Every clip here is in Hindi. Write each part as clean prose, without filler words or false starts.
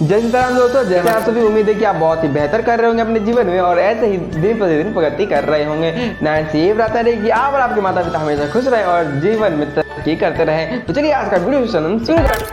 जैसे तरह दोस्तों, जैसे आप सभी उम्मीद है कि आप बहुत ही बेहतर कर रहे होंगे अपने जीवन में और ऐसे ही दिन प्रतिदिन प्रगति कर रहे होंगे। नारायण से ये प्रार्थना रही कि आप और आपके माता पिता हमेशा खुश रहे और जीवन में तरक्की करते रहे। तो चलिए आज का वीडियो शुरू करते हैं।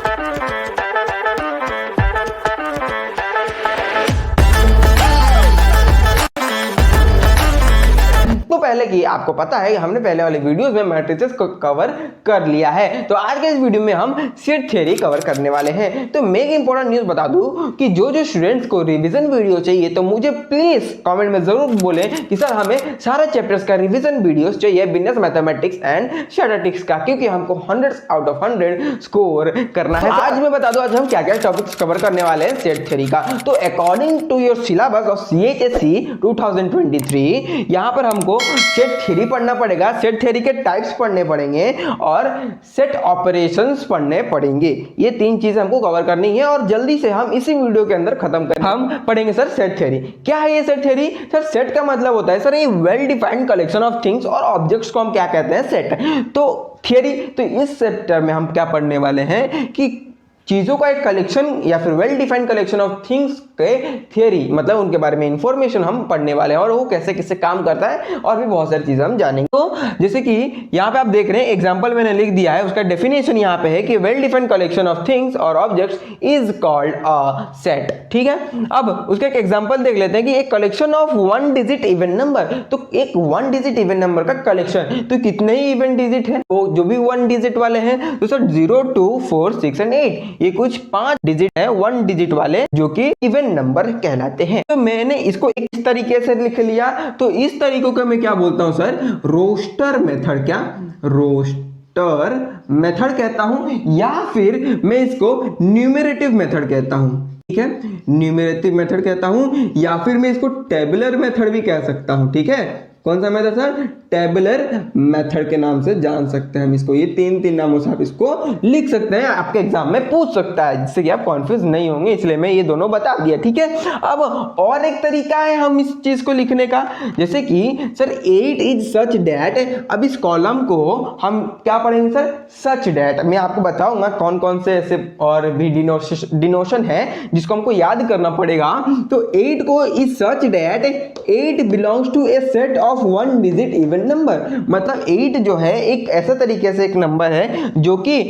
तो पहले की आपको पता है कि हमने पहले वाले वीडियोस में मैट्रिसेस को कवर कर लिया है, तो आज के इस वीडियो में हम सेट थ्योरी कवर करने वाले हैं। तो मैं एक इंपॉर्टेंट न्यूज बता दूं कि जो स्टूडेंट्स को रिवीजन वीडियो चाहिए तो मुझे प्लीज कमेंट में जरूर बोलें कि सर हमें सारे चैप्टर्स का रिवीजन वीडियोस चाहिए बिजनेस मैथमेटिक्स एंड स्टैटिस्टिक्स का, क्योंकि हमको 100 आउट ऑफ 100 स्कोर करना है। तो आज मैं बता दूं आज हम क्या क्या टॉपिक्स कवर करने वाले हैं सेट थ्योरी का। तो according to your syllabus of CHSE 2023 यहाँ पर हमको सेट थ्योरी पढ़ना पड़ेगा, सेट थ्योरी के टाइप्स पढ़ने पड़ेंगे और सेट ऑपरेशंस पढ़ने पड़ेंगे। ये तीन चीजें हमको कवर करनी है और जल्दी से हम इसी वीडियो के अंदर खत्म करें। हम पढ़ेंगे सर सेट थ्योरी। क्या है ये सेट थ्योरी? सर सेट का मतलब होता है सर ये well defined collection of things और ऑब्जेक्ट्स को हम क्या कहते हैं? सेट। तो थ्योरी, तो इस चैप्टर में हम क्या पढ़ने वाले हैं कि चीजों का एक कलेक्शन या फिर well defined collection of things के थ्योरी, मतलब उनके बारे में इंफॉर्मेशन हम पढ़ने वाले हैं और वो कैसे कैसे काम करता है और भी बहुत सारी चीजें हम जानेंगे। तो जैसे कि यहाँ पे आप देख रहे हैं एग्जांपल मैंने लिख दिया है, उसका डेफिनेशन यहाँ पे है कि well defined collection of things और objects is called a set. ठीक है, अब उसका एक एग्जांपल देख लेते हैं कि एक collection of 1 digit even number. तो एक 1 डिजिट इवन नंबर का कलेक्शन, तो कितने ही इवन डिजिट है? तो जो भी 1 डिजिट वाले हैं तो सर 0, 2, 4, 6 एंड 8, ये कुछ 5 डिजिट है 1 डिजिट वाले जो कि इवन नंबर कहलाते हैं। तो मैंने इसको इस तरीके से लिख लिया। तो इस तरीकों को मैं क्या बोलता हूं सर? Roster method. क्या? रोस्टर मेथड कहता हूं या फिर मैं इसको न्यूमेरेटिव मेथड कहता हूं। ठीक है, न्यूमेरेटिव मेथड कहता हूं या फिर मैं इसको टेबुलर मेथड भी कह सकता हूं। ठीक है, कौन सा मेथड सर? टेबुलर मेथड के नाम से जान सकते हैं हम इसको। ये तीन नामों से आप इसको लिख सकते हैं, आपके एग्जाम में पूछ सकता है, जिससे कि आप कंफ्यूज नहीं होंगे, इसलिए मैं ये दोनों बता दिया। ठीक है, अब और एक तरीका है हम इस चीज को लिखने का, जैसे कि सर 8 इज सच डैट। अब इस कॉलम को हम क्या पढ़ेंगे सर? Such that. मैं आपको बताऊंगा कौन कौन से ऐसे और भी डिनोशन है जिसको हमको याद करना पड़ेगा। तो 8 को is such that 8 belongs to a set of 1 digit even number. मतलब 8 जो है एक ऐसा तरीके से एक नंबर है जो कि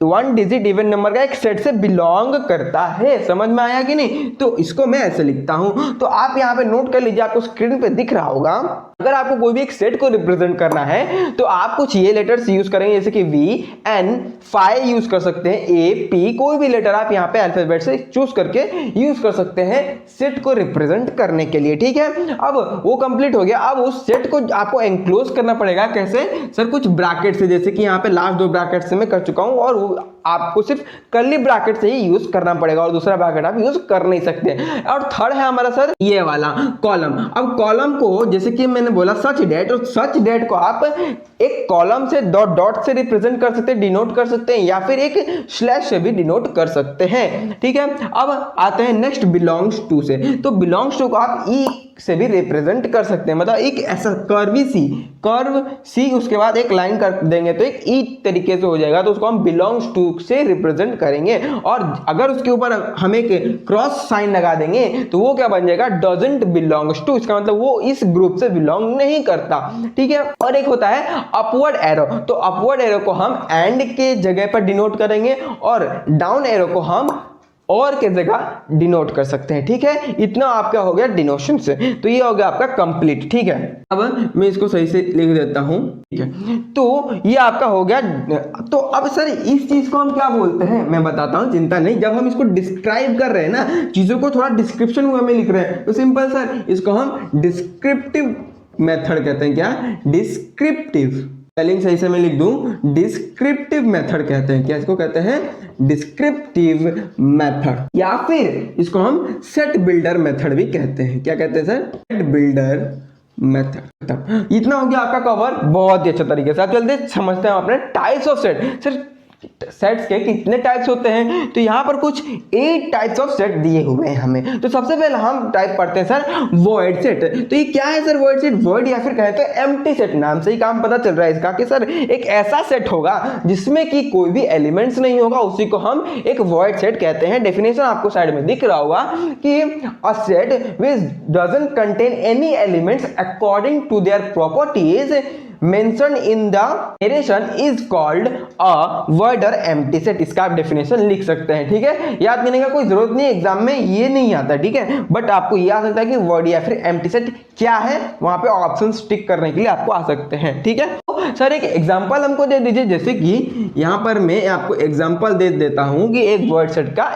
1 डिजिट इवन नंबर का एक सेट से बिलोंग करता है। समझ में आया कि नहीं? तो इसको मैं ऐसे लिखता हूं, तो आप यहाँ पे नोट कर लीजिए, आपको स्क्रीन पे दिख रहा होगा। अगर आपको कोई भी एक सेट को रिप्रेजेंट करना है तो आप कुछ ये लेटर्स यूज करेंगे, जैसे कि V, N, फाई यूज कर सकते हैं, A, P, कोई भी लेटर आप यहाँ पे अल्फाबेट से चूज करके यूज कर सकते हैं सेट को रिप्रेजेंट करने के लिए। ठीक है, अब वो कंप्लीट हो गया। अब उस सेट को आपको एनक्लोज करना पड़ेगा। कैसे सर? कुछ ब्रैकेट से, जैसे कि यहाँ पे लास्ट 2 ब्रैकेट से मैं कर चुका हूँ और आपको सिर्फ कर्ली ब्रैकेट से ही यूज करना पड़ेगा और दूसरा ब्रैकेट आप यूज कर नहीं सकते। और थर्ड है हमारा सर ये वाला कॉलम। अब कॉलम को जैसे कि मैंने बोला सच डेट, और सच डेट को आप एक कॉलम से डॉट से रिप्रेजेंट कर सकते हैं, डिनोट कर सकते हैं, या फिर एक स्लैश से भी डिनोट कर सकते हैं। ठीक है, अब आते हैं नेक्स्ट बिलोंग्स टू से। तो बिलोंग्स टू को आप ई से भी रिप्रेजेंट कर सकते हैं, मतलब एक ऐसा कर्व सी उसके बाद एक लाइन कर देंगे तो एक ई तरीके से हो जाएगा, तो उसको हम बिलोंग्स टू से रिप्रेजेंट करेंगे। और अगर उसके ऊपर हम एक क्रॉस साइन लगा देंगे तो वो क्या बन जाएगा? Doesn't belongs to. इसका मतलब वो इस ग्रुप से बिलोंग नहीं करता। ठीक है, और एक होता है अपवर्ड एरो। तो अपवर्ड एरो को हम एंड के जगह पर डिनोट करेंगे और डाउन एरो को हम और के जगह डिनोट कर सकते हैं। ठीक है, इतना आपका हो गया डिनोशन से। तो ये हो गया आपका कंप्लीट। ठीक है, अब मैं इसको सही से लिख देता हूं। ठीक है, तो ये आपका हो गया। तो अब सर इस चीज को हम क्या बोलते हैं मैं बताता हूं, चिंता नहीं। जब हम इसको डिस्क्राइब कर रहे हैं ना, चीजों को थोड़ा डिस्क्रिप्शन में लिख रहे हैं, तो सिंपल सर इसको हम डिस्क्रिप्टिव मेथड कहते हैं। क्या? डिस्क्रिप्टिव। स्पेलिंग सही से मैं लिख दूं, डिस्क्रिप्टिव मेथड कहते हैं। क्या इसको कहते हैं? डिस्क्रिप्टिव मेथड, या फिर इसको हम सेट बिल्डर मेथड भी कहते हैं। क्या कहते हैं सर? Set builder method. इतना हो गया आपका कवर बहुत ही अच्छा तरीके से। आप जल्दी समझते हैं अपने types of set. Sir sets के कितने टाइप्स होते हैं, तो यहाँ पर कुछ 8 टाइप्स ऑफ सेट दिए हुए हैं हमें। तो सबसे पहले हम टाइप पढ़ते हैं सर वॉइड सेट। तो ये क्या है सर वॉइड सेट? वॉइड या फिर कहें तो एम्प्टी सेट, नाम से ही काम पता चल रहा है इसका कि सर एक ऐसा सेट होगा जिसमें कि कोई भी एलिमेंट्स नहीं होगा, उसी को हम एक वॉइड सेट कहते हैं। डेफिनेशन आपको साइड में दिख रहा होगा कि a set which doesn't contain any elements according to their properties mentioned in the narration is called a void or empty set। इसका आप डेफिनेशन लिख सकते हैं, ठीक है। याद करने का कोई जरूरत नहीं, एग्जाम में ये नहीं आता, ठीक है, बट आपको ये आ सकता है कि void या फिर empty set क्या है, वहां पे ऑप्शन टिक करने के लिए आपको आ सकते हैं, ठीक है। तो सर एक एग्जांपल हमको दे दीजिए, जैसे कि यहाँ पर मैं आपको एग्जांपल दे देता हूँ कि एक void set का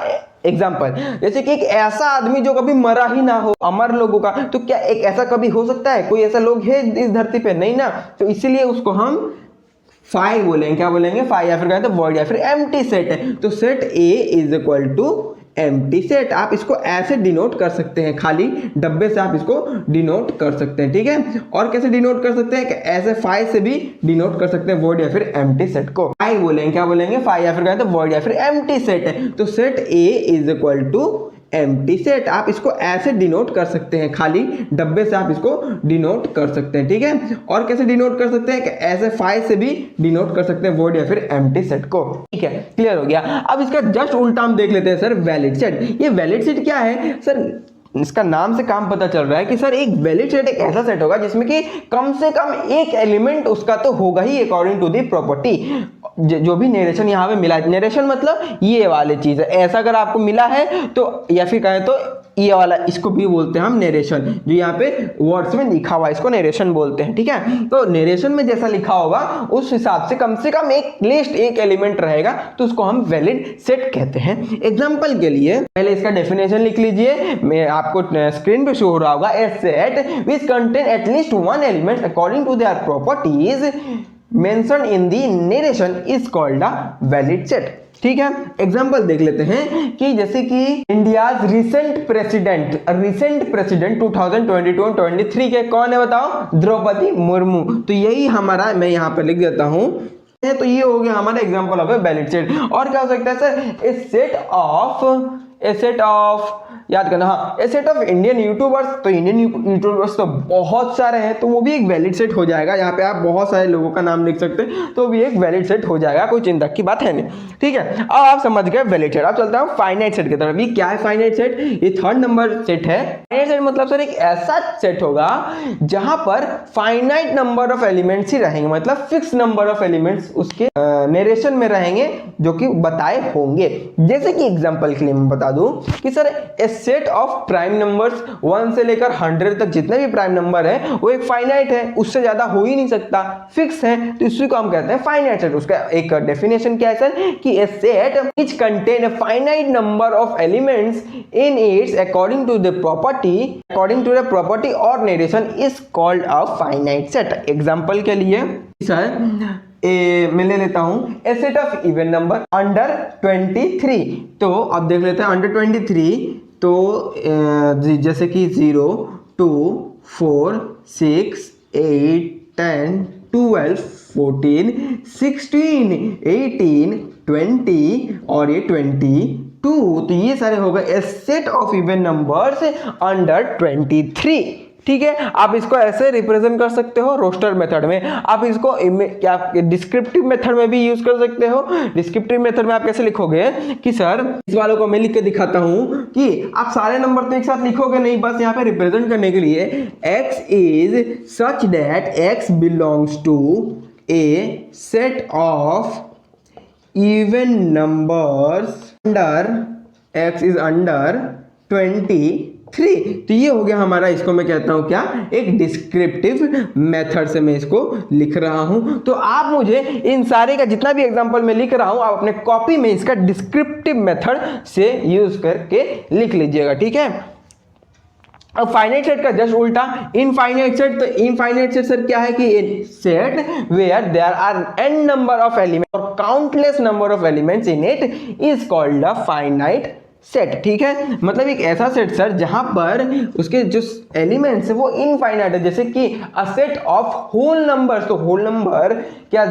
एग्जाम्पल, जैसे कि एक ऐसा आदमी जो कभी मरा ही ना हो, अमर लोगों का, तो क्या एक ऐसा कभी हो सकता है? कोई ऐसा लोग है इस धरती पे? नहीं ना। तो इसीलिए उसको हम फाइव बोलेंगे। क्या बोलेंगे? फाइव, या फिर कहते हैं वॉइड या फिर एम्प्टी सेट है। तो set A is equal to empty set. आप इसको ऐसे डिनोट कर सकते हैं, खाली डब्बे से आप इसको डिनोट कर सकते हैं, ठीक है। और कैसे डिनोट कर सकते हैं? कि ऐसे फाइव से भी डिनोट कर सकते हैं वॉइड या फिर एम्प्टी सेट को। फाइव बोलेंगे, क्या बोलेंगे? फाइव, या फिर कहते हैं वॉइड या फिर एम्प्टी सेट है। तो set A is equal to empty set. आप इसको ऐसे डिनोट कर सकते हैं, खाली डब्बे से आप इसको डिनोट कर सकते हैं, ठीक है। और कैसे डिनोट कर सकते हैं? कि ऐसे फाइव से भी डिनोट कर सकते हैं वॉइड या फिर एम्प्टी सेट को, ठीक है। क्लियर हो गया। अब इसका जस्ट उल्टा हम देख लेते हैं सर वैलिड सेट। ये वैलिड सेट क्या है सर? इसका नाम से काम पता चल रहा है कि सर एक वैलिड सेट एक ऐसा सेट होगा जिसमें कि कम से कम एक एलिमेंट उसका तो होगा ही अकॉर्डिंग टू दी प्रॉपर्टी। जो भी नरेशन यहाँ पे मिला है, नरेशन मतलब ये वाली चीज है, ऐसा अगर आपको मिला है तो, या फिर कहें तो ये वाला, इसको भी बोलते हैं हम नरेशन। जो यहाँ पे वर्ड्स में लिखा हुआ है इसको नरेशन बोलते हैं, ठीक है। तो नरेशन में जैसा लिखा होगा उस हिसाब से कम एक लिस्ट एक एलिमेंट रहेगा, तो उसको हम वैलिड सेट कहते हैं। एग्जांपल के लिए पहले इसका डेफिनेशन लिख लीजिए, मैं आपको स्क्रीन पे शो हो रहा होगा। A set which contain at least one element according to their properties mentioned in the narration is called a valid set, ठीक है। एग्जांपल देख लेते हैं कि जैसे कि इंडियाज रिसेंट प्रेसिडेंट 2022-23 के कौन है बताओ? द्रौपदी मुर्मू। तो यही हमारा, मैं यहाँ पर लिख देता हूँ, तो ये हो गया हमारा example of a valid set. और क्या हो सकता है सर? ए सेट ऑफ याद करना, हाँ, ए सेट ऑफ इंडियन यूट्यूबर्स। तो इंडियन यूट्यूबर्स तो बहुत सारे हैं, तो वो भी एक वैलिड सेट हो जाएगा। यहाँ पे आप बहुत सारे लोगों का नाम लिख सकते हैं, तो भी एक वैलिड सेट हो जाएगा, कोई चिंता की बात है नहीं, ठीक है। अब आप समझ गए वैलिड सेट। अब चलता हूँ फाइनाइट सेट की तरफ। ये क्या है फाइनाइट सेट? ये थर्ड नंबर सेट है। फाइनाइट सेट मतलब सर एक ऐसा सेट होगा जहां पर फाइनाइट नंबर ऑफ एलिमेंट्स ही रहेंगे, मतलब फिक्स नंबर ऑफ एलिमेंट्स उसके नरेशन में रहेंगे जो कि बताए होंगे। जैसे कि एग्जांपल के लिए मैं बता दूं कि sir A set of prime numbers 1 से लेकर 100 तक जितने भी प्राइम नंबर है वो एक फाइनाइट है, उससे ज्यादा हो ही नहीं सकता, फिक्स है, तो इसी को हम कहते हैं फाइनाइट सेट। उसका एक डेफिनेशन क्या है सर? कि a set which contain a finite number of elements in its according to the property और narration is called a finite set. Example के लिए सर मैं ले लेता हूं a set of even number under 23। तो अब देख लेते हैं अंडर 23, तो जैसे कि 0, 2, 4, 6, 8, 10, 12, 14, 16, 18, 20 और ये 22। तो ये सारे हो गए a set of even numbers under 23, ठीक है। आप इसको ऐसे रिप्रेजेंट कर सकते हो रोस्टर मेथड में, आप इसको क्या डिस्क्रिप्टिव मेथड में भी यूज कर सकते हो। डिस्क्रिप्टिव मेथड में आप कैसे लिखोगे कि सर इस वालों को मैं लिख के दिखाता हूं कि आप सारे नंबर तो एक साथ लिखोगे नहीं, बस यहाँ पे रिप्रेजेंट करने के लिए x is such that x belongs to a set of even numbers under x is under 23। तो ये हो गया हमारा, इसको मैं कहता हूं क्या? एक डिस्क्रिप्टिव मेथड से मैं इसको लिख रहा हूं। तो आप मुझे इन सारे का जितना भी एग्जांपल मैं लिख रहा हूं, आप अपने कॉपी में इसका डिस्क्रिप्टिव मेथड से यूज करके लिख लीजिएगा, ठीक है। अब फाइनाइट सेट का जस्ट उल्टा इनफाइनाइट सेट। तो इनफाइनाइट सेट सर क्या है? कि set where there are n number of element और countless number of elements in it is called a finite set, ठीक है। मतलब एक ऐसा सेट सर जहां पर उसके जो एलिमेंट्स है वो इनफाइनाइट है, जैसे कि a set of whole number. तो होल नंबर क्या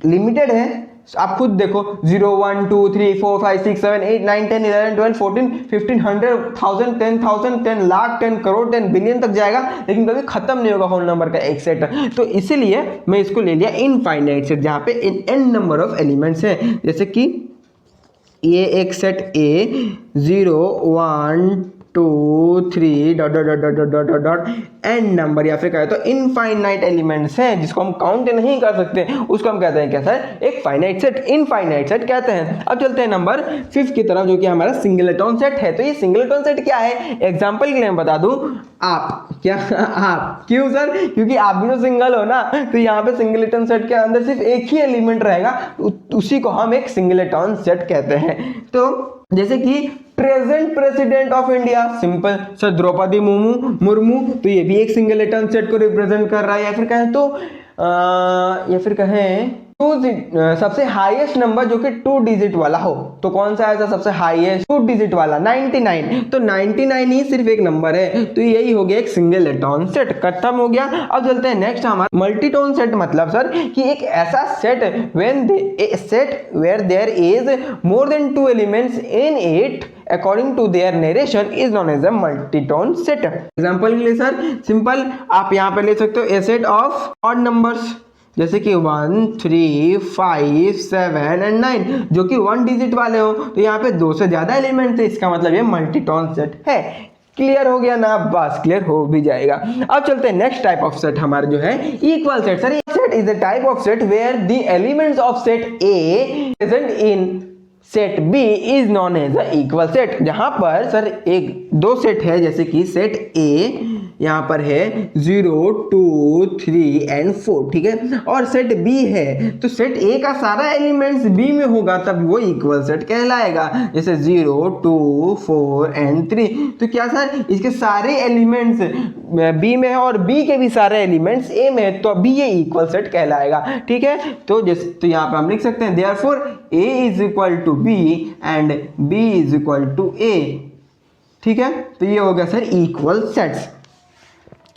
लिमिटेड है? आप खुद देखो 0 1 2 3 4 5 6 7 8 9 10 11 12 14 15 100 1000 10,000 10 लाख 10 करोड़ 10 बिलियन तक जाएगा, लेकिन कभी खत्म नहीं होगा होल नंबर का एक सेट। तो इसीलिए मैं इसको ले लिया इनफाइनाइट सेट, जहाँ पे n नंबर ऑफ एलिमेंट्स है। जैसे कि ये एक set A 0 1 2 3 dot dot dot dot dot dot dot n number, या फिर कहे तो इनफाइनाइट एलिमेंट्स हैं जिसको हम काउंट नहीं कर सकते, उसको हम कहते हैं क्या सर, एक फाइनाइट सेट, इनफाइनाइट सेट कहते हैं। अब चलते हैं नंबर 5 की तरफ, जो कि हमारा सिंगलेटन सेट है। तो ये सिंगलेटन सेट क्या है, एग्जांपल के लिए मैं बता दूं, आप क्या आप क्यों सर, क्योंकि आप भी तो सिंगल हो ना, तो यहाँ पे सिंगलेटन सेट के अंदर सिर्फ एक ही एलिमेंट रहेगा, उसी को हम एक सिंगलेटन सेट कहते हैं। तो जैसे कि present president of India, simple sir Droupadi Murmu, तो ये भी एक सिंगलेटन सेट को रिप्रेजेंट कर रहा है। या फिर कहें सबसे हाईएस्ट नंबर जो कि 2 डिजिट वाला हो, तो कौन सा है सबसे हाईएस्ट 2 डिजिट वाला, 99। तो 99 ही सिर्फ एक नंबर है, तो यही हो गया एक सिंगलेटन सेट, खत्म हो गया। अब चलते हैं नेक्स्ट हमारा मल्टीटोन सेट, मतलब सर कि एक ऐसा set where there is more than 2 elements in it according to their narration is known as a multitone set। Example के लिए सर सिंपल आप यहाँ पे ले सकते हो a set of odd numbers, जैसे कि 1 3 5 7 एंड 9, जो कि 1 डिजिट वाले हो, तो यहाँ पे 2 से ज्यादा एलिमेंट है, इसका मतलब ये मल्टीटोन सेट है। क्लियर हो गया ना, बस क्लियर हो भी जाएगा। अब चलते हैं नेक्स्ट टाइप ऑफ सेट हमारे जो है equal set. Sir set is the type of set where the elements of set A present in set B is known as a equal set, जहां पर सर एक 2 सेट है, जैसे कि सेट ए यहाँ पर है 0 2 3 एंड 4, ठीक है, और सेट बी है, तो सेट ए का सारा एलिमेंट्स बी में होगा तब वो इक्वल सेट कहलाएगा, जैसे 0 2 4 एंड 3। तो क्या सर इसके सारे एलिमेंट्स बी में है और बी के भी सारे एलिमेंट्स ए में है, तो अभी ये इक्वल सेट कहलाएगा, ठीक है। तो जैसे तो यहाँ पे हम लिख सकते हैं therefore A is equal to B and B is equal to A, ठीक है। तो ये हो गया सर इक्वल सेट्स,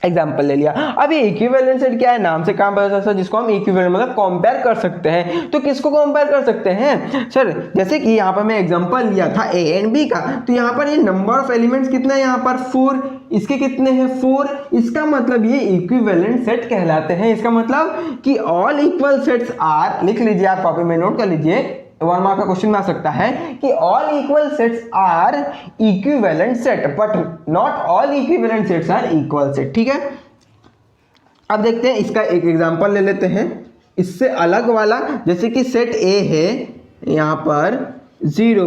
एग्जाम्पल ले लिया। अब ये इक्विवेलेंट सेट क्या है, नाम से काम पता चलता है, जिसको हम इक्विवेलेंट मतलब कंपेयर कर सकते हैं। तो किसको कंपेयर कर सकते हैं सर, जैसे कि यहाँ पर मैं एग्जांपल लिया था ए एंड बी का, तो यहाँ पर ये नंबर ऑफ एलिमेंट्स कितने हैं, यहाँ पर 4, इसके कितने हैं 4, इसका मतलब ये इक्विवेलेंट सेट कहलाते हैं। इसका मतलब कि ऑल इक्वल सेट्स आर, लिख लीजिए आप कॉपी में नोट कर लीजिए, 1 मार्क का क्वेश्चन आ सकता है कि all equal sets are equivalent set but not all equivalent sets are equal set, ठीक है। अब देखते हैं इसका एक एग्जांपल ले लेते हैं इससे अलग वाला, जैसे कि सेट ए है यहाँ पर 0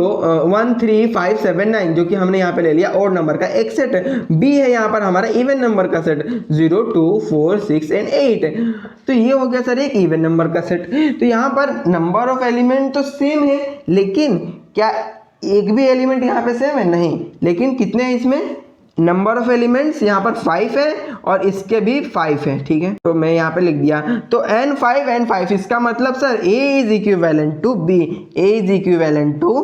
1 3 5 7 9, जो कि हमने यहाँ पे ले लिया ऑड नंबर का एक सेट। बी है यहाँ पर हमारा इवन नंबर का सेट 0 2 4 6 एंड 8, तो ये हो गया सर एक इवन नंबर का सेट। तो यहाँ पर नंबर ऑफ एलिमेंट तो सेम है, लेकिन क्या एक भी एलिमेंट यहाँ पे सेम है, नहीं, लेकिन कितने हैं इसमें, नंबर ऑफ एलिमेंट्स यहाँ पर 5 है और इसके भी 5 है, ठीक है। तो मैं यहाँ पे लिख दिया, तो n5 इसका मतलब sir a is equivalent to b, a is equivalent to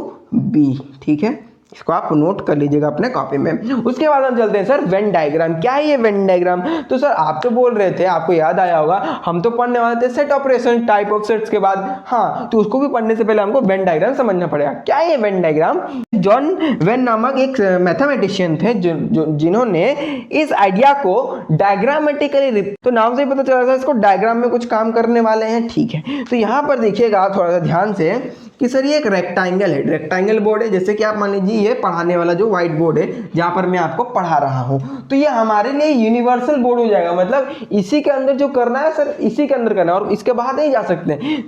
b, ठीक है। इसको आप नोट कर लीजिएगा अपने कॉपी में। उसके बाद हम चलते हैं सर वेन डायग्राम। क्या है ये वेन डायग्राम, तो सर आप तो बोल रहे थे, आपको याद आया होगा हम तो पढ़ने वाले थे set operation type of sets के बाद, हाँ, तो उसको भी पढ़ने से पहले हमको वेन डायग्राम समझना पड़ेगा। क्या है ये वेन डायग्राम, जॉन वेन नामक एक मैथमेटिशियन थे जिन्होंने इस आइडिया को डायग्रामेटिकली, तो नाम से ही पता चला था इसको डायग्राम में कुछ काम करने वाले हैं, ठीक है। तो यहाँ पर देखिएगा थोड़ा सा ध्यान से कि सर ये एक रेक्टेंगल है, रेक्टेंगल बोर्ड है, जैसे कि आप मान लीजिए ये पढ़ाने वाला जो व्हाइट बोर्ड है जहाँ पर मैं आपको पढ़ा रहा हूँ, तो ये हमारे लिए यूनिवर्सल बोर्ड हो जाएगा, मतलब इसी के अंदर जो करना है सर इसी के अंदर करना है और इसके बाहर नहीं जा सकते।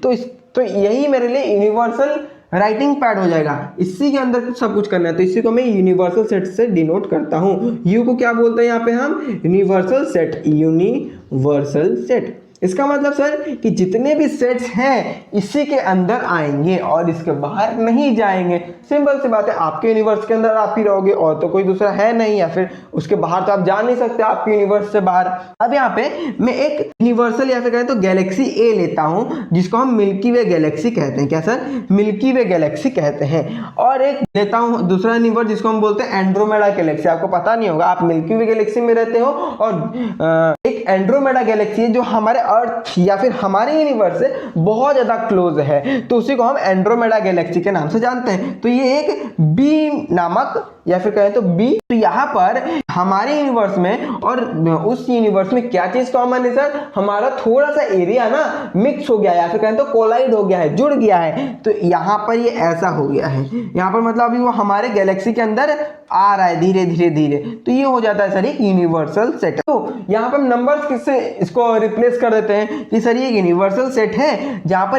तो यही मेरे लिए यूनिवर्सल राइटिंग पैड हो जाएगा, इसी के अंदर सब कुछ करना है, तो इसी को मैं यूनिवर्सल सेट से डिनोट करता हूँ। यू को क्या बोलते हैं यहाँ पे हम, यूनिवर्सल सेट, यूनिवर्सल सेट। इसका मतलब सर कि जितने भी सेट्स हैं इसी के अंदर आएंगे और इसके बाहर नहीं जाएंगे। सिंपल सी बात है, आपके यूनिवर्स के अंदर आप ही रहोगे और तो कोई दूसरा है नहीं, या फिर उसके बाहर तो आप जा नहीं सकते आपके यूनिवर्स से बाहर। अब यहाँ पे मैं एक यूनिवर्सल या फिर कहें तो गैलेक्सी ए लेता हूँ जिसको हम मिल्की वे गैलेक्सी कहते हैं। क्या सर, मिल्की वे गैलेक्सी कहते हैं। और एक लेता हूँ दूसरा यूनिवर्स जिसको हम बोलते हैं एंड्रोमेडा गैलेक्सी। आपको पता नहीं होगा, आप मिल्की वे गैलेक्सी में रहते हो और एक एंड्रोमेडा गैलेक्सी है जो हमारे अर्थ या फिर हमारे यूनिवर्स से बहुत ज़्यादा क्लोज है, तो उसी को हम एंड्रोमेडा गैलेक्सी के नाम से जानते हैं। तो ये एक बी नामक या फिर कहें तो बी, तो यहाँ पर हमारे यूनिवर्स में और उस यूनिवर्स में क्या चीज कॉमन है सर, हमारा थोड़ा सा एरिया ना मिक्स हो गया है या फिर कहें तो कोलाइड हो गया है, जुड़ गया है। तो यहाँ पर ये ऐसा हो गया है, यहाँ पर मतलब अभी वो हमारे गैलेक्सी के अंदर आ रहा है धीरे धीरे धीरे, तो ये हो जाता है सर एक यूनिवर्सल सेट। तो यहाँ पर हम नंबर्स किससे इसको रिप्लेस कर देते हैं कि सर ये यूनिवर्सल सेट है जहाँ पर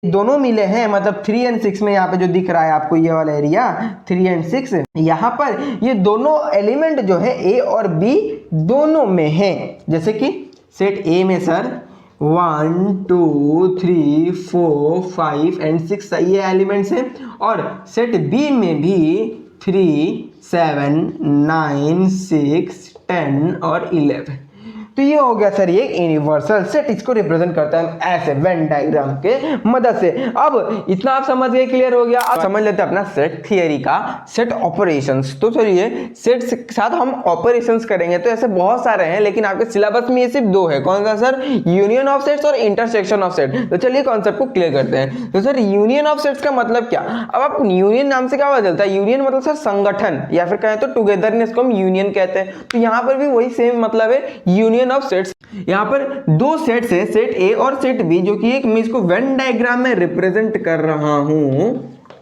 दोनों मिले हैं, मतलब 3 और 6 में यहाँ पे जो दिख रहा है आपको ये वाला एरिया 3 और 6, यहाँ पर ये दोनों एलिमेंट जो है ए और बी दोनों में है। जैसे कि सेट ए में सर 1 2 3 4 5 एंड 6 ये एलिमेंट्स हैं, और सेट बी में भी 3 7 9 6 10 और 11। तो ये हो गया सर ये यूनिवर्सल सेट, इसको रिप्रेजेंट करता है ऐसे वेन डायग्राम के मदद से। अब इतना आप समझ गए, क्लियर हो गया। अब समझ लेते हैं अपना सेट थियरी का सेट ऑपरेशंस। तो चलिए सेट के साथ हम ऑपरेशंस करेंगे, तो ऐसे बहुत सारे हैं लेकिन आपके सिलेबस में ये सिर्फ 2 है। कौन सा सर, यूनियन ऑफ सेट्स और इंटरसेक्शन ऑफ सेट। तो चलिए कॉन्सेप्ट को क्लियर करते हैं। तो सर यूनियन ऑफ सेट्स का मतलब क्या, अब आप यूनियन नाम से क्या पता चलता है, यूनियन मतलब सर संगठन या फिर कहें तो टुगेदरनेस को हम यूनियन कहते हैं। तो यहाँ पर भी वही सेम मतलब है, यूनियन ऑफ सेट्स। यहाँ पर 2 सेट्स है, सेट ए और सेट बी, जो कि एक मैं इसको वेन डायग्राम में रिप्रेजेंट कर रहा हूं,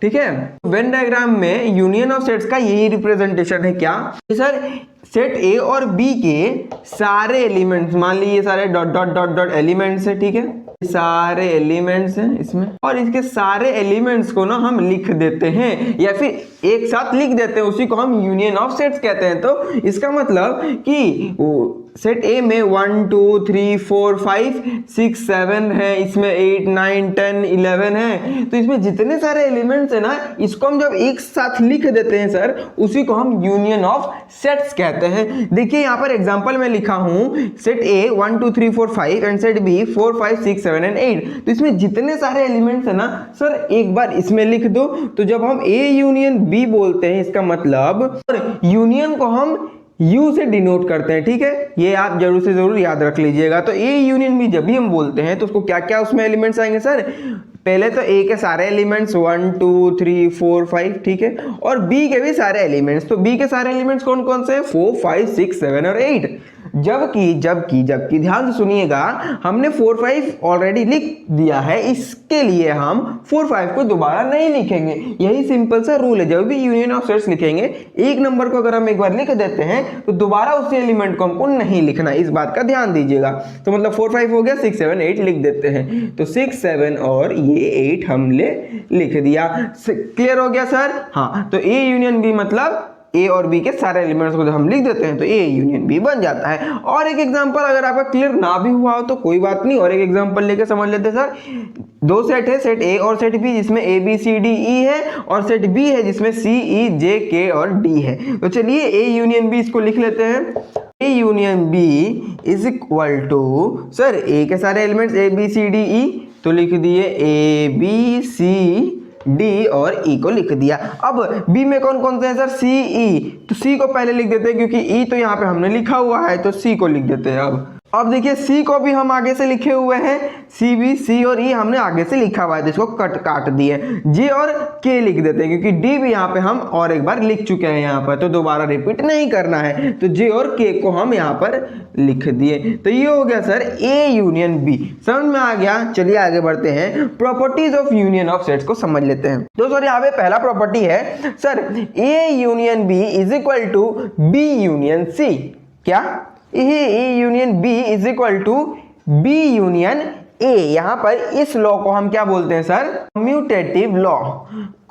ठीक है। वेन डायग्राम में यूनियन ऑफ सेट्स का यही रिप्रेजेंटेशन है। क्या सर, सेट ए और बी के सारे एलिमेंट्स, मान लीजिए सारे dot dot dot dot elements है, ठीक है, सारे एलिमेंट्स हैं इसमें, और इसके सारे एलिमेंट्स को ना हम लिख देते हैं या फिर एक साथ लिख देते हैं, उसी को हम यूनियन ऑफ सेट्स कहते हैं। तो इसका मतलब कि सेट ए में 1 2 3 4 5 6 7 है, इसमें 8 9 10 11 है, तो इसमें जितने सारे एलिमेंट्स है ना, इसको हम जब एक साथ लिख देते हैं सर, उसी को हम यूनियन ऑफ सेट्स कहते हैं। देखिए यहाँ पर एग्जांपल में लिखा हूं, set A 1 2 3 4 5 and set B 4 5 6 7 and 8। तो इसमें जितने सारे एलिमेंट्स है ना सर, एक बार इसमें लिख दो, तो जब हम ए यूनियन बी बोलते हैं, इसका मतलब यूनियन को हम यू से डिनोट करते हैं, ठीक है, ये आप जरूर से जरूर याद रख लीजिएगा। तो ए यूनियन बी जब भी हम बोलते हैं तो उसको क्या क्या उसमें एलिमेंट्स आएंगे सर, पहले तो ए के सारे एलिमेंट्स 1 2 3 4 5, ठीक है, और बी के भी सारे एलिमेंट्स। तो बी के सारे एलिमेंट्स कौन कौन से हैं, 4 5 6 7 और 8। जबकि ध्यान से सुनिएगा, हमने 4 5 ऑलरेडी लिख दिया है, इसके लिए हम 4 5 को दोबारा नहीं लिखेंगे। यही सिंपल सा रूल है, जब भी यूनियन ऑफ सेट्स लिखेंगे, एक नंबर को अगर हम एक बार लिख देते हैं तो दोबारा उसी एलिमेंट को हमको नहीं लिखना, इस बात का ध्यान दीजिएगा। तो मतलब 4 5 हो गया, 6 7 8 लिख देते हैं, तो 6 7 और ये 8 हमने लिख दिया। क्लियर हो गया सर? हाँ, तो ए यूनियन बी मतलब ए और बी के सारे एलिमेंट्स को जब हम लिख देते हैं तो ए यूनियन बी बन जाता है। और एक एग्जांपल अगर आपका क्लियर ना भी हुआ हो तो कोई बात नहीं, और एक एग्जांपल लेके समझ लेते हैं सर। 2 सेट है, सेट ए और सेट बी, जिसमें ए बी सी डी ई है, और सेट बी है जिसमें सी ई जे के और डी है। तो चलिए ए यूनियन बी इसको लिख लेते हैं। A union B is equal to sir A के सारे elements A B C D E, तो लिख दिए ए बी सी डी और ई को लिख दिया। अब बी में कौन कौन से हैं सर, सी ई, तो सी को पहले लिख देते हैं क्योंकि ई तो यहाँ पे हमने लिखा हुआ है, तो सी को लिख देते हैं। अब देखिए सी को भी हम आगे से लिखे हुए हैं, सी बी सी और ई हमने आगे से लिखा हुआ है, तो इसको काट दिए। जे और के लिख देते हैं क्योंकि डी भी यहाँ पे हम और एक बार लिख चुके हैं यहाँ पर, तो दोबारा रिपीट नहीं करना है, तो जे और के को हम यहाँ पर लिख दिए। तो ये हो गया सर ए यूनियन बी। समझ में आ गया? चलिए आगे बढ़ते हैं, properties of union of sets को समझ लेते हैं। तो सर यहाँ पे पहला प्रॉपर्टी है sir, A union B is equal to B union C. क्या? A union B is equal to B union A. यहां पर इस लॉ को हम क्या बोलते हैं सर, कम्यूटेटिव लॉ।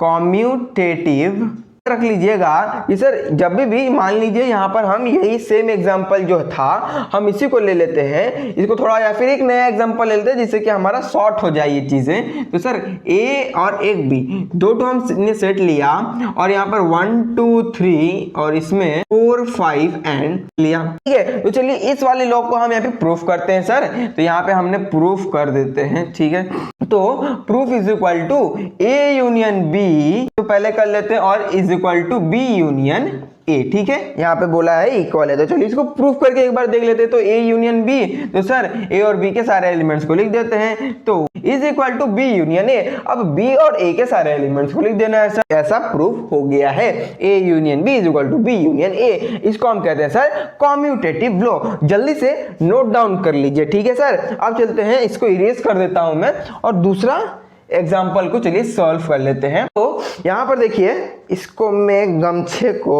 कम्यूटेटिव रख लीजिएगा कि सर जब भी मान लीजिए यहाँ पर हम यही सेम एग्जांपल जो था हम इसी को ले लेते हैं, इसको थोड़ा या फिर एक नया एग्जांपल ले लेते हैं जिससे कि हमारा शॉर्ट हो जाए ये चीजें। तो सर ए और एक बी, दो तो हमने सेट लिया और यहाँ पर 1 2 3 और इसमें 4 5 एंड लिया, ठीक है। तो चलिए इस वाले लॉ को हम यहाँ पे प्रूफ करते हैं सर, तो यहाँ पे हमने प्रूफ कर देते हैं, ठीक है। तो proof is equal to A union B, तो पहले कर लेते हैं, और is equal to B union A. ठीक है, यहाँ पे बोला है इक्वल है, तो चलिए इसको प्रूफ करके एक बार देख लेते हैं। तो ए यूनियन बी, तो सर ए और बी के सारे एलिमेंट्स को लिख देते हैं, तो is equal to B union A. अब बी और ए के सारे एलिमेंट्स को लिख देना है सर, ऐसा प्रूफ हो गया है। A union B is equal to B union A. इसको हम कहते हैं सर कॉम्यूटेटिव लॉ। जल्दी से नोट डाउन कर लीजिए। ठीक है सर, अब चलते हैं, इसको इरेज कर देता हूं मैं और दूसरा एग्जाम्पल को चलिए सॉल्व कर लेते हैं। तो यहाँ पर देखिए, इसको मैं गमछे को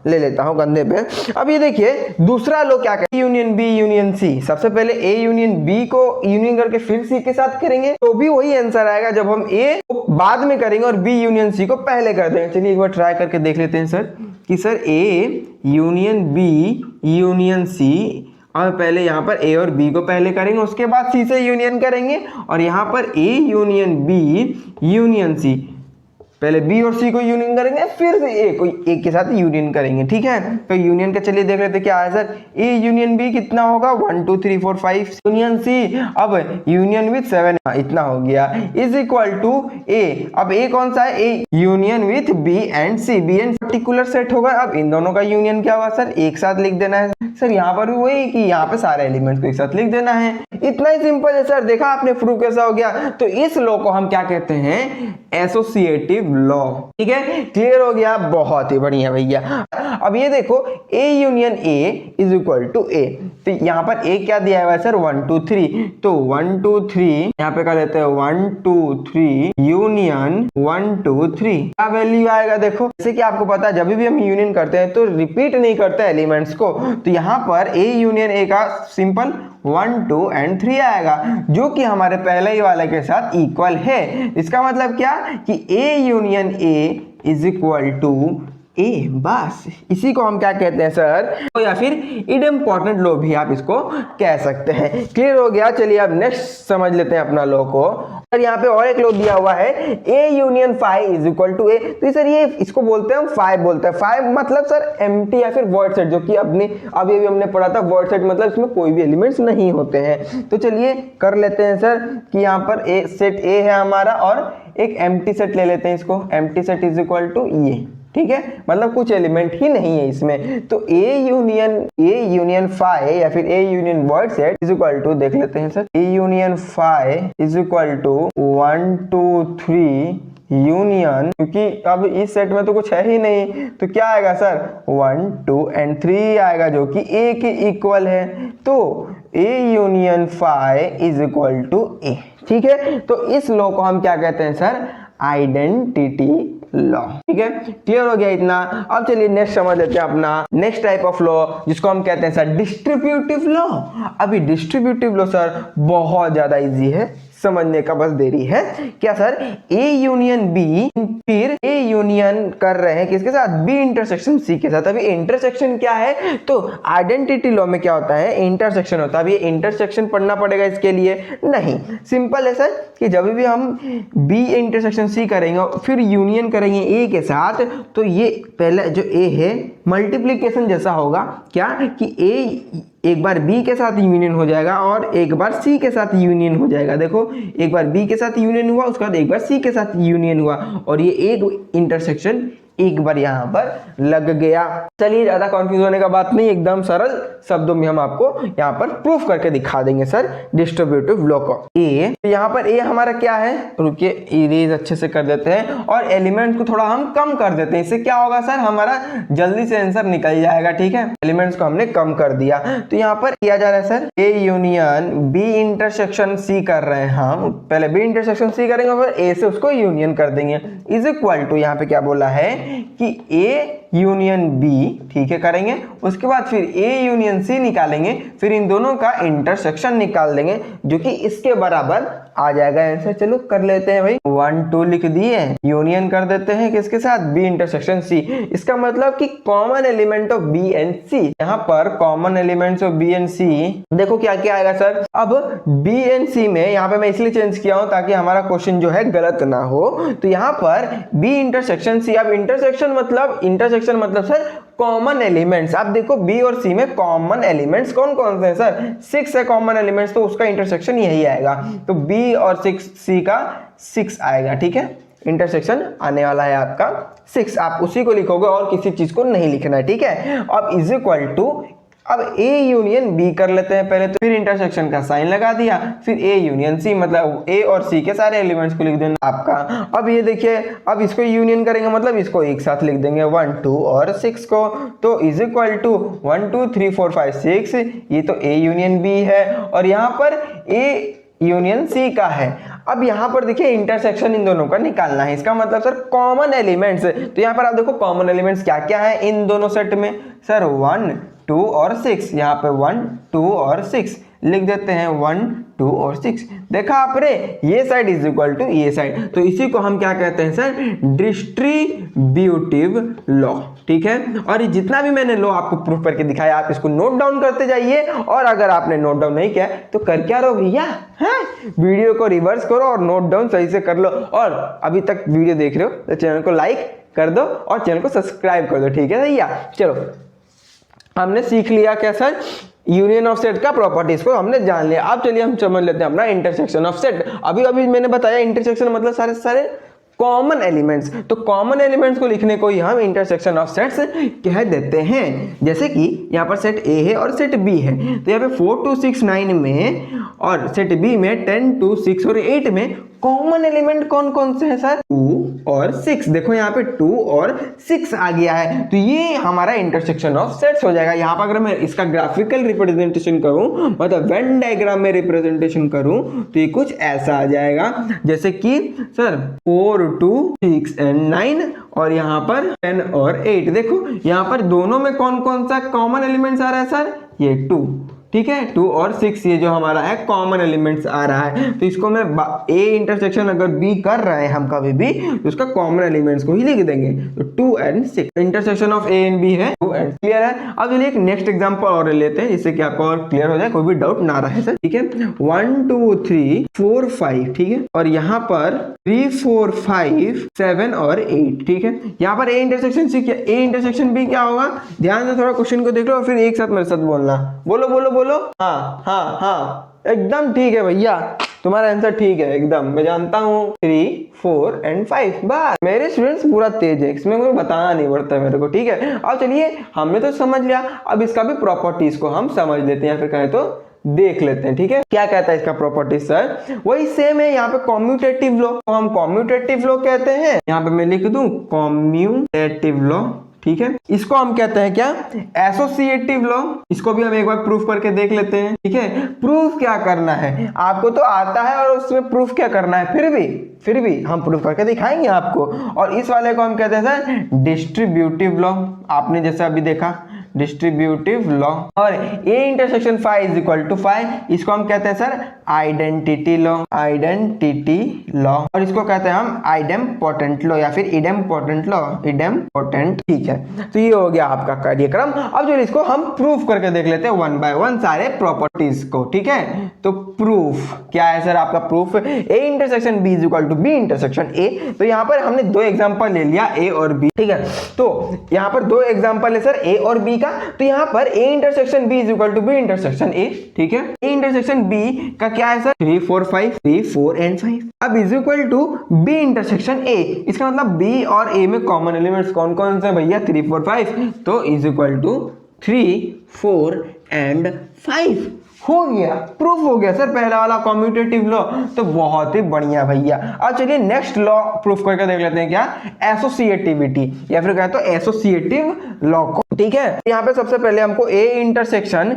ले लेता हूँ कंधे पे। अब ये देखिए दूसरा लो क्या कहते हैं, यूनियन बी यूनियन सी। सबसे पहले ए यूनियन बी को यूनियन करके फिर सी के साथ करेंगे तो भी वही आंसर आएगा जब हम ए को बाद में करेंगे और बी यूनियन सी को पहले कर देंगे। चलिए एक बार ट्राई करके देख लेते हैं सर कि sir A union B union C, और पहले यहाँ पर ए और बी को पहले करेंगे, उसके बाद सी से यूनियन करेंगे, और यहाँ पर A union B union C, पहले बी और सी को यूनियन करेंगे, फिर से ए को ए के साथ यूनियन करेंगे। ठीक है, तो यूनियन का चलिए देख लेते क्या है सर। ए यूनियन बी कितना होगा, 1 2 3 4 5। यूनियन सी, अब यूनियन विथ 7 इतना हो गया, इज इक्वल टू ए। अब ए कौन सा है, A union with B and C. B and particular set होगा, अब इन दोनों का यूनियन क्या होगा सर, एक साथ लिख देना है सर। यहाँ पर भी वही कि यहाँ पे सारे एलिमेंट्स को एक साथ लिख देना है, इतना ही सिंपल है सर। देखा आपने प्रूफ कैसा हो गया। तो इस लॉ को हम क्या कहते हैं, एसोसिएटिव लॉ। ठीक है, क्लियर हो गया, बहुत ही बढ़िया भैया। अब ये देखो A union A is equal to A, तो यहाँ पर ए क्या दिया हुआ है सर, 1 2 3। तो 1 2 3 यहाँ पे कर लेते हैं 1 2 3 यूनियन 1 2 3। क्या वैल्यू आएगा देखो, जैसे कि आपको पता है जब भी हम यूनियन करते हैं तो रिपीट नहीं करते एलिमेंट्स को, तो यहाँ पर ए यूनियन ए का सिंपल 1 2 एंड 3 आएगा, जो कि हमारे पहले ही वाले के साथ इक्वल है। इसका मतलब क्या कि A union A is equal to A, बस इसी को हम क्या कहते हैं सर, तो या फिर इडम्पोर्टेंट लॉ भी आप इसको कह सकते हैं। क्लियर हो गया। चलिए अब नेक्स्ट समझ लेते हैं अपना लॉ को। सर यहाँ पे और एक लॉ दिया हुआ है, A union five is equal to A. तो सर ये इसको बोलते हैं हम फाइव बोलते हैं। फाइव मतलब सर एम्प्टी या फिर वॉइड सेट, जो कि अपने अभी हमने पढ़ा था। वॉइड सेट मतलब इसमें कोई भी एलिमेंट्स नहीं होते हैं। तो चलिए कर लेते हैं सर कि यहाँ पर ए सेट ए है हमारा और एक एम्प्टी सेट ले लेते हैं इसको। Empty set is equal to ये, ठीक है, मतलब कुछ एलिमेंट ही नहीं है इसमें। तो ए यूनियन फाइव या फिर A union void set is equal to, देख लेते हैं sir, A union five is equal to 1 2 3 union, क्योंकि अब इस सेट में तो कुछ है ही नहीं, तो क्या आएगा सर 1 2 एंड 3 आएगा, जो कि ए के इक्वल है। तो A union five is equal to A. ठीक है, तो इस लॉ को हम क्या कहते हैं सर, आइडेंटिटी लॉ। ठीक है, क्लियर हो गया इतना। अब चलिए नेक्स्ट समझ लेते हैं अपना नेक्स्ट टाइप ऑफ लॉ, जिसको हम कहते हैं सर डिस्ट्रीब्यूटिव लॉ। अभी डिस्ट्रीब्यूटिव लॉ सर बहुत ज्यादा इजी है, समझने का बस देरी है। क्या सर, ए यूनियन बी, फिर ए यूनियन कर रहे हैं किसके साथ, बी इंटरसेक्शन सी के साथ। अभी इंटरसेक्शन क्या है, तो आइडेंटिटी लॉ में क्या होता है, इंटरसेक्शन होता है। अभी इंटरसेक्शन पढ़ना पड़ेगा इसके लिए, नहीं, सिंपल है सर कि जब भी हम बी इंटरसेक्शन सी करेंगे फिर यूनियन करेंगे ए के साथ, तो ये पहला जो ए है मल्टीप्लीकेशन जैसा होगा। क्या कि ए एक बार बी के साथ यूनियन हो जाएगा और एक बार सी के साथ यूनियन हो जाएगा। देखो एक बार बी के साथ यूनियन हुआ, उसके बाद एक बार सी के साथ यूनियन हुआ, और ये एक इंटरसेक्शन एक बार यहाँ पर लग गया। चलिए ज्यादा कंफ्यूज होने का बात नहीं, एकदम सरल शब्दों में हम आपको यहाँ पर प्रूफ करके दिखा देंगे सर डिस्ट्रीब्यूटिव लॉ को। ए, तो यहाँ पर ए हमारा क्या है, रुकिए इरेज अच्छे से कर देते हैं और एलिमेंट को थोड़ा हम कम कर देते हैं। इससे क्या होगा सर, हमारा जल्दी से आंसर निकल जाएगा। ठीक है, एलिमेंट्स को हमने कम कर दिया। तो यहाँ पर किया जा रहा है sir, A union B intersection C कर रहे हैं हम, पहले बी इंटरसेक्शन सी करेंगे और ए से उसको यूनियन कर देंगे। इज इक्वल टू, यहाँ पे क्या बोला है कि ए यूनियन बी, ठीक है, करेंगे, उसके बाद फिर ए यूनियन सी निकालेंगे, फिर इन दोनों का इंटरसेक्शन निकाल देंगे, जो कि इसके बराबर आ जाएगा आंसर। चलो कर लेते हैं भाई, 1 2 लिख दिए, यूनियन कर देते हैं किसके साथ, बी इंटरसेक्शन सी। इसका मतलब कि common element of B and C, यहाँ पर common elements of B and C, देखो क्या क्या आएगा सर। अब बी एंड सी में यहाँ पे मैं इसलिए चेंज किया हूं ताकि हमारा क्वेश्चन जो है गलत ना हो। तो यहाँ पर बी इंटरसेक्शन सी, अब इंटरसेक्शन मतलब सर कॉमन एलिमेंट्स। आप देखो बी और सी में कॉमन एलिमेंट्स कौन कौन से हैं सर, 6 है कॉमन एलिमेंट्स, तो उसका इंटरसेक्शन यही आएगा। तो बी और 6 सी का 6 आएगा। ठीक है, इंटरसेक्शन आने वाला है आपका 6, आप उसी को लिखोगे और किसी चीज को नहीं लिखना है, ठीक है। अब इज इक्वल टू, अब A यूनियन B कर लेते हैं पहले, तो फिर इंटरसेक्शन का साइन लगा दिया, फिर A यूनियन C, मतलब A और C के सारे एलिमेंट्स को लिख देना आपका। अब ये देखिए, अब इसको यूनियन करेंगे मतलब इसको एक साथ लिख देंगे 1 2 और 6 को, तो इज इक्वल टू 1 2 3 4 5 6, ये तो A यूनियन B है और यहाँ पर A यूनियन C का है। अब यहाँ पर देखिए इंटरसेक्शन इन दोनों का निकालना है, इसका मतलब सर कॉमन एलिमेंट्स, तो यहाँ पर आप देखो कॉमन एलिमेंट्स क्या क्या है इन दोनों सेट में, सर 1 2 और 6, यहाँ पे 1 2 और 6 लिख देते हैं, 1 2 और 6, देखा आपने, ये साइड इज इक्वल टू ये साइड, तो इसी को हम क्या कहते हैं सर, डिस्ट्रीब्यूटिव लॉ, ठीक है। और ये जितना भी मैंने लॉ आपको प्रूफ करके दिखाया, आप इसको नोट डाउन करते जाइए, और अगर आपने नोट डाउन नहीं किया तो कर क्या रहो भैया, हैं, वीडियो को रिवर्स करो और नोट डाउन सही से कर लो, और अभी तक वीडियो देख रहे हो तो चैनल को लाइक कर दो और चैनल को सब्सक्राइब कर दो, ठीक है भैया। चलो हमने सीख लिया क्या सर, यूनियन ऑफ सेट का प्रॉपर्टीज को हमने जान लिया। अब चलिए हम समझ लेते हैं अपना इंटरसेक्शन ऑफ सेट। अभी मैंने बताया इंटरसेक्शन मतलब सारे सारे कॉमन एलिमेंट्स, तो कॉमन एलिमेंट्स को लिखने को ही हम इंटरसेक्शन ऑफ सेट्स कह देते हैं। जैसे कि यहाँ पर सेट A है और सेट B है, तो यहाँ पे 4 2 6 9 में और सेट B में 10 2 6 और 8 में कॉमन एलिमेंट कौन कौन से हैं सर, 2 और 6, देखो यहाँ पे 2 और 6 आ गया है, तो ये हमारा इंटरसेक्शन ऑफ सेट्स हो जाएगा। यहाँ पर अगर मैं इसका ग्राफिकल रिप्रेजेंटेशन करूं, मतलब वेन डायग्राम में रिप्रेजेंटेशन करूं, तो ये कुछ ऐसा आ जाएगा, जैसे कि सर 4 2 6 एंड 9 और यहाँ पर 10 और 8, देखो यहाँ पर दोनों में कौन कौन सा कॉमन एलिमेंट्स आ रहा है सर, ये 2, ठीक है, 2 और 6 ये जो हमारा है कॉमन एलिमेंट्स आ रहा है, तो इसको मैं A इंटरसेक्शन अगर B कर रहे हैं हम कभी भी, तो उसका कॉमन एलिमेंट्स को ही लिख देंगे, तो 2 and 6 intersection of A and B है 2 and, क्लियर है। अब चलिए एक नेक्स्ट एग्जांपल और लेते हैं जिससे कि आपको और क्लियर हो जाए, कोई भी डाउट ना रहे सर, ठीक है। 1 2 3 4 5, ठीक है, और यहाँ पर 3 4 5 7 और 8, ठीक है। यहाँ पर A इंटरसेक्शन C क्या, A इंटरसेक्शन B क्या होगा, ध्यान से थोड़ा क्वेश्चन को देख लो और फिर एक साथ मेरे साथ बोलना, बोलो बोलो बोलो, हाँ हाँ हाँ, एकदम ठीक है भैया, तुम्हारा आंसर ठीक है एकदम, मैं जानता हूँ 3 4 एंड 5, बस मेरे स्टूडेंट्स पूरा तेज है, इसमें कोई बताना नहीं पड़ता मेरे को, ठीक है। अब चलिए हमने तो समझ लिया, अब इसका भी प्रॉपर्टीज को हम समझ लेते हैं, फिर कहें तो देख लेते हैं, ठीक है। क्या कहता है इसका प्रॉपर्टीज सर, वही सेम है, यहाँ पे कॉम्यूटेटिव लॉ, तो हम कॉम्यूटेटिव लॉ कहते हैं, यहाँ पे मैं लिख दूं कॉम्यूटेटिव लॉ, ठीक है। इसको हम कहते हैं क्या, एसोसिएटिव लॉ, इसको भी हम एक बार प्रूफ करके देख लेते हैं, ठीक है। प्रूफ क्या करना है, आपको तो आता है और उसमें प्रूफ क्या करना है, फिर भी हम प्रूफ करके दिखाएंगे आपको, और इस वाले को हम कहते हैं सर डिस्ट्रीब्यूटिव लॉ, आपने जैसे अभी देखा डिस्ट्रीब्यूटिव लॉ, और A intersection 5 is equal to 5, इसको हम कहते हैं sir identity law, identity law, और इसको कहते हैं हम आइडेम्पोटेंट लॉ या फिर इडेम्पोटेंट लॉ, इडेम्पोटेंट, ठीक है। तो ये हो गया आपका कार्यक्रम। अब जो इसको हम प्रूफ करके देख लेते हैं 1 बाय 1 सारे प्रॉपर्टीज को, ठीक है। तो प्रूफ क्या है सर, आपका proof A intersection B is equal to B intersection A, तो यहाँ पर हमने दो एग्जांपल ले लिया A और B, ठीक है। तो यहाँ पर दो एग्जांपल है सर A और B का, तो यहाँ पर A intersection B is equal to B intersection A, ठीक है। A इंटरसेक्शन B का क्या है सर, 3 4 5, 3 4 एंड 5, अब is equal to B intersection A, इसका मतलब B और A में कॉमन एलिमेंट्स कौन कौन से भैया, 3 4 5, तो इज इक्वल टू 3 4 एंड 5, हो गया, प्रूफ हो गया सर पहला वाला कॉम्यूटेटिव लॉ, तो बहुत ही बढ़िया भैया। अब चलिए नेक्स्ट लॉ प्रूफ करके देख लेते हैं, क्या, एसोसिएटिविटी या फिर कहते हैं एसोसिएटिव लॉ को, ठीक है। यहाँ पे सबसे पहले हमको A intersection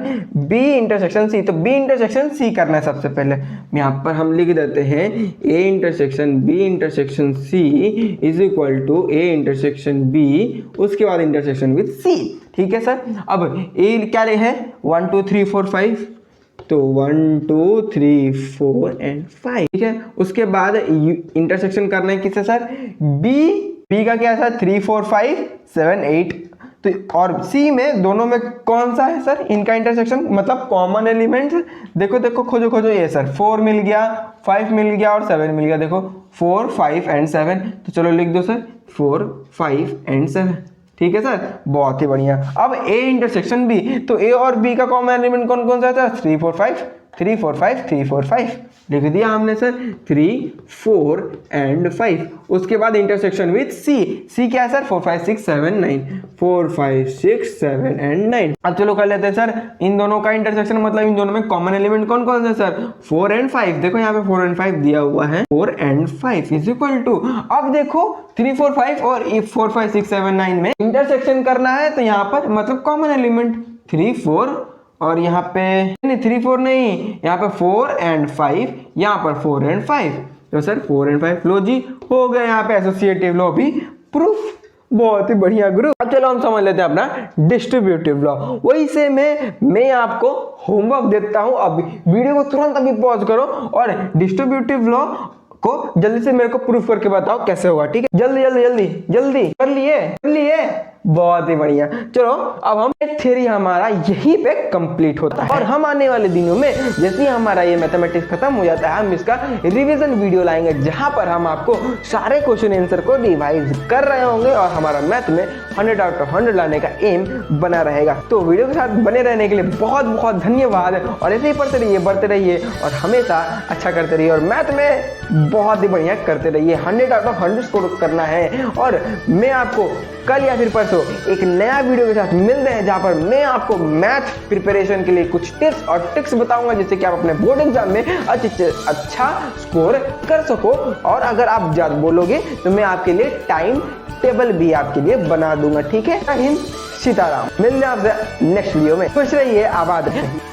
B intersection C, तो B इंटरसेक्शन C करना है सबसे पहले, यहाँ पर हम लिख देते हैं A intersection B intersection C is equal to A intersection B, उसके बाद इंटरसेक्शन विद C, ठीक है सर। अब A क्या ले है, 1 2 3 4 5, तो 1 2 3 4 एंड 5, ठीक है। उसके बाद इंटरसेक्शन करना है किससे सर, B का क्या है सर, 3 4 5 7 8, तो और C में दोनों में कौन सा है सर इनका इंटरसेक्शन, मतलब कॉमन एलिमेंट, देखो देखो खोजो ये सर, 4 मिल गया, 5 मिल गया और 7 मिल गया, देखो 4 5 एंड 7, तो चलो लिख दो सर 4 5 एंड 7, ठीक है सर, बहुत ही बढ़िया। अब A इंटरसेक्शन B, तो A और B का कॉमन एलिमेंट कौन कौन सा था, 3 4 5, 3 4 5 3 4 5 लिख दिया हमने सर 3 4 एंड 5। उसके बाद इंटरसेक्शन विथ सी क्या है सर 4 5 6 7 9 4 5 6 7 एंड 9। अब चलो कर लेते हैं सर इन दोनों का इंटरसेक्शन, मतलब इन दोनों में कॉमन एलिमेंट कौन कौन सा सर 4 एंड 5। देखो यहाँ पे 4 एंड 5 दिया हुआ है, 4 एंड 5 इज इक्वल टू, अब देखो 3 4 5 और 4 5 6 7 9 में इंटरसेक्शन करना है तो यहाँ पर मतलब कॉमन एलिमेंट 3 4 और यहाँ पे नहीं 3 4 नहीं, यहाँ पे 4 एंड 5, यहाँ पर 4 एंड 5, तो सर 4 एंड 5 लो जी हो गया यहाँ पे एसोसिएटिव लॉ भी प्रूफ। बहुत ही बढ़िया गुरु। अब चलो हम समझ लेते हैं अपना डिस्ट्रीब्यूटिव लॉ। वही से मैं आपको होमवर्क देता हूँ, अभी वीडियो को तुरंत अभी पॉज करो और डिस्ट्रीब्यूटिव लॉ को जल्दी से मेरे को प्रूफ करके बताओ कैसे होगा, ठीक है? जल्दी जल्दी जल्दी जल्दी कर लिए बहुत ही बढ़िया। चलो अब हम थ्योरी हमारा यहीं पे कंप्लीट होता है और हम आने वाले दिनों में जैसे ही हमारा ये मैथमेटिक्स खत्म हो जाता है हम इसका रिवीजन वीडियो लाएंगे जहां पर हम आपको सारे क्वेश्चन आंसर को रिवाइज कर रहे होंगे और हमारा मैथ में 100 आउट ऑफ 100 लाने का एम बना रहेगा। तो वीडियो के साथ बने रहने के लिए बहुत बहुत धन्यवाद और ऐसे ही पढ़ते रहिए, बढ़ते रहिए और हमेशा अच्छा करते रहिए और मैथ में बहुत ही बढ़िया करते रहिए। 100 आउट ऑफ 100 स्कोर करना है और मैं आपको कल या फिर परसों एक नया वीडियो के साथ मिलते हैं जहां पर मैं आपको मैथ प्रिपरेशन के लिए कुछ टिप्स और ट्रिक्स बताऊंगा जिससे कि आप अपने बोर्ड एग्जाम में अच्छा स्कोर कर सको। और अगर आप ज्यादा बोलोगे तो मैं आपके लिए टाइम टेबल भी आपके लिए बना दूंगा, ठीक है? जय हिंद, सीताराम। मिलते हैं आपसे नेक्स्ट वीडियो में। खुश रहिए, आबाद रहिए।